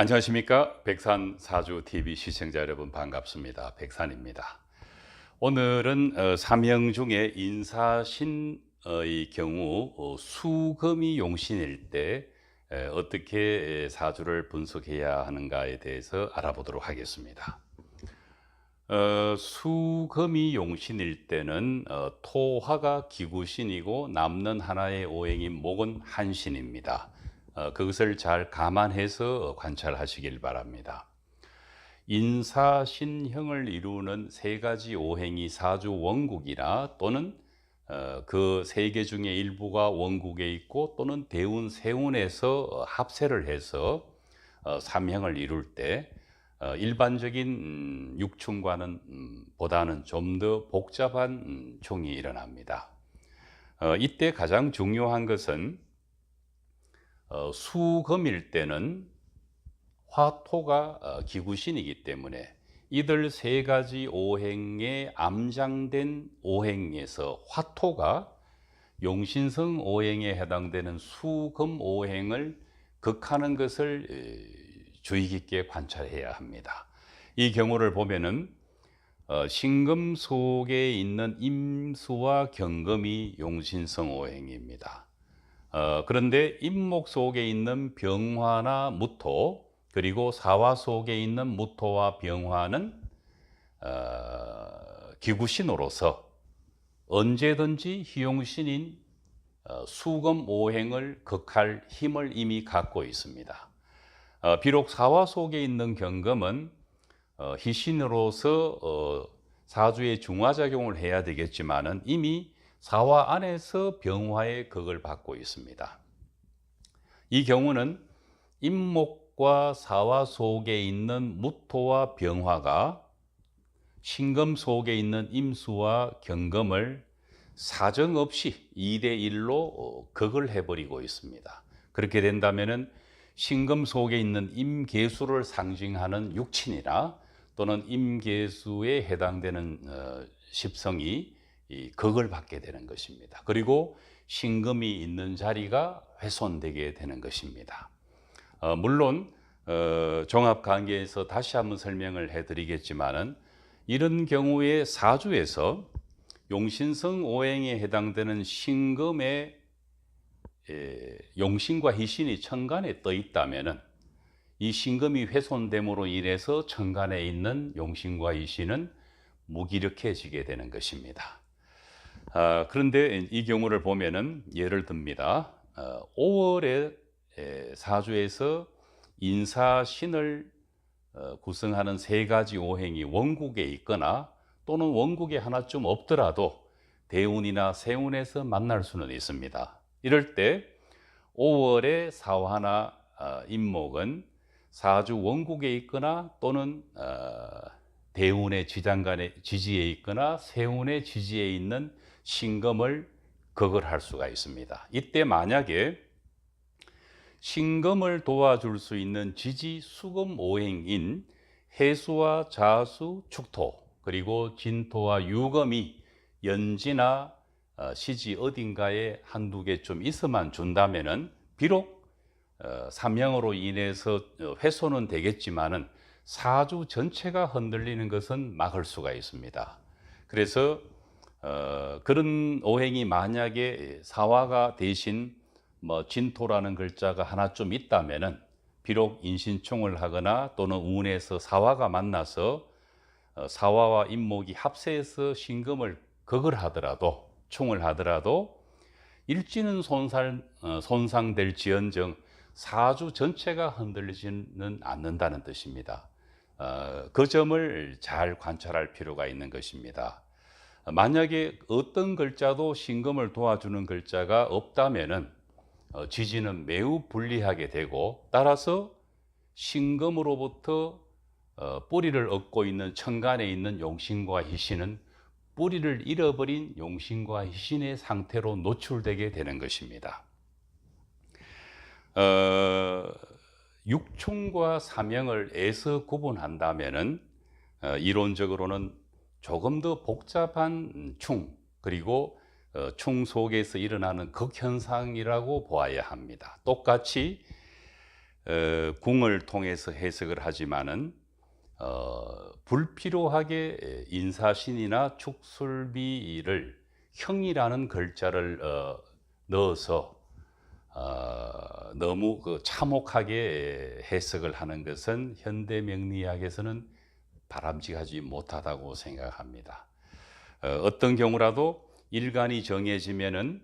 안녕하십니까? 백산사주TV 시청자 여러분 반갑습니다. 백산입니다. 오늘은 삼형 중에 인사신의 경우 수금이 용신일 때 어떻게 사주를 분석해야 하는가에 대해서 알아보도록 하겠습니다. 수금이 용신일 때는 토화가 기구신이고 남는 하나의 오행인 목은 한신입니다. 그것을 잘 감안해서 관찰하시길 바랍니다. 인사신형을 이루는 세 가지 오행이 사주 원국이나 또는 그 세 개 중에 일부가 원국에 있고 또는 대운, 세운에서 합세를 해서 삼형을 이룰 때 일반적인 육충과는 보다는 좀 더 복잡한 충이 일어납니다. 이때 가장 중요한 것은 수금일 때는 화토가 기구신이기 때문에 이들 세 가지 오행에 암장된 오행에서 화토가 용신성 오행에 해당되는 수금 오행을 극하는 것을 주의 깊게 관찰해야 합니다. 이 경우를 보면은 신금 속에 있는 임수와 경금이 용신성 오행입니다. 그런데 임목 속에 있는 병화나 무토, 그리고 사화 속에 있는 무토와 병화는 기구신으로서 언제든지 희용신인 수금 오행을 극할 힘을 이미 갖고 있습니다. 비록 사화 속에 있는 경금은 희신으로서 사주에 중화작용을 해야 되겠지만은 이미 사화 안에서 병화의 극을 받고 있습니다. 이 경우는 임목과 사화 속에 있는 무토와 병화가 신금 속에 있는 임수와 경금을 사정없이 2대1로 극을 해버리고 있습니다. 그렇게 된다면은 신금 속에 있는 임계수를 상징하는 육친이나 또는 임계수에 해당되는 십성이 극을 받게 되는 것입니다. 그리고 신금이 있는 자리가 훼손되게 되는 것입니다. 물론 종합관계에서 다시 한번 설명을 해드리겠지만은 이런 경우에 사주에서 용신성 오행에 해당되는 신금의 용신과 희신이 천간에 떠 있다면은 이 신금이 훼손됨으로 인해서 천간에 있는 용신과 희신은 무기력해지게 되는 것입니다. 그런데 이 경우를 보면은 예를 듭니다. 5월에 사주에서 인사신을 구성하는 세 가지 오행이 원국에 있거나 또는 원국에 하나쯤 없더라도 대운이나 세운에서 만날 수는 있습니다. 이럴 때 5월에 사화나 임목은 사주 원국에 있거나 또는 대운의 지장간에 지지에 있거나 세운의 지지에 있는 신금을 극을 할 수가 있습니다. 이때 만약에 신금을 도와줄 수 있는 지지 수금 오행인 해수와 자수, 축토, 그리고 진토와 유금이 연지나 시지 어딘가에 한두 개 좀 있어만 준다면은 비록 삼형으로 인해서 훼손은 되겠지만은 사주 전체가 흔들리는 것은 막을 수가 있습니다. 그래서 그런 오행이 만약에 사화가 대신 진토라는 글자가 하나쯤 있다면은 비록 인신충을 하거나 또는 운에서 사화가 만나서 사화와 임목이 합세해서 신금을 극을 하더라도 충을 하더라도 일지는 손상될지언정 사주 전체가 흔들리지는 않는다는 뜻입니다. 그 점을 잘 관찰할 필요가 있는 것입니다. 만약에 어떤 글자도 신금을 도와주는 글자가 없다면은 지지는 매우 불리하게 되고 따라서 신금으로부터 뿌리를 얻고 있는 천간에 있는 용신과 희신은 뿌리를 잃어버린 용신과 희신의 상태로 노출되게 되는 것입니다. 육충과 삼형을 애서 구분한다면은 이론적으로는 조금 더 복잡한 충 그리고 충 속에서 일어나는 극현상이라고 보아야 합니다. 똑같이 궁을 통해서 해석을 하지만은 불필요하게 인사신이나 축술비를 형이라는 글자를 넣어서 너무 참혹하게 해석을 하는 것은 현대 명리학에서는 바람직하지 못하다고 생각합니다. 어떤 경우라도 일간이 정해지면은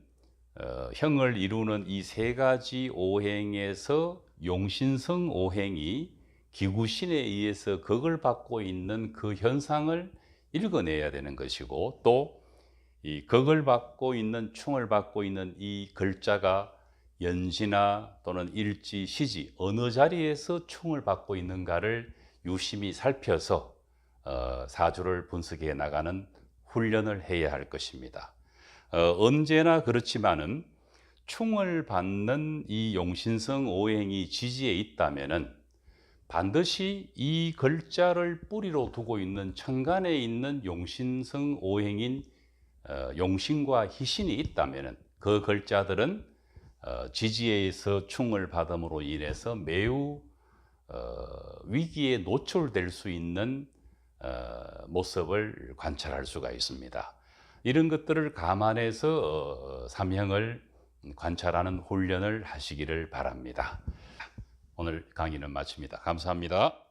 형을 이루는 이 세 가지 오행에서 용신성 오행이 기구신에 의해서 극을 받고 있는 그 현상을 읽어내야 되는 것이고, 또 이 극을 받고 있는, 충을 받고 있는 이 글자가 연시나 또는 일지, 시지 어느 자리에서 충을 받고 있는가를 유심히 살펴서 사주를 분석해 나가는 훈련을 해야 할 것입니다. 언제나 그렇지만은 충을 받는 이 용신성 오행이 지지에 있다면은 반드시 이 글자를 뿌리로 두고 있는 천간에 있는 용신성 오행인 용신과 희신이 있다면은 그 글자들은 지지에서 충을 받음으로 인해서 매우 위기에 노출될 수 있는 모습을 관찰할 수가 있습니다. 이런 것들을 감안해서 삼형을 관찰하는 훈련을 하시기를 바랍니다. 오늘 강의는 마칩니다. 감사합니다.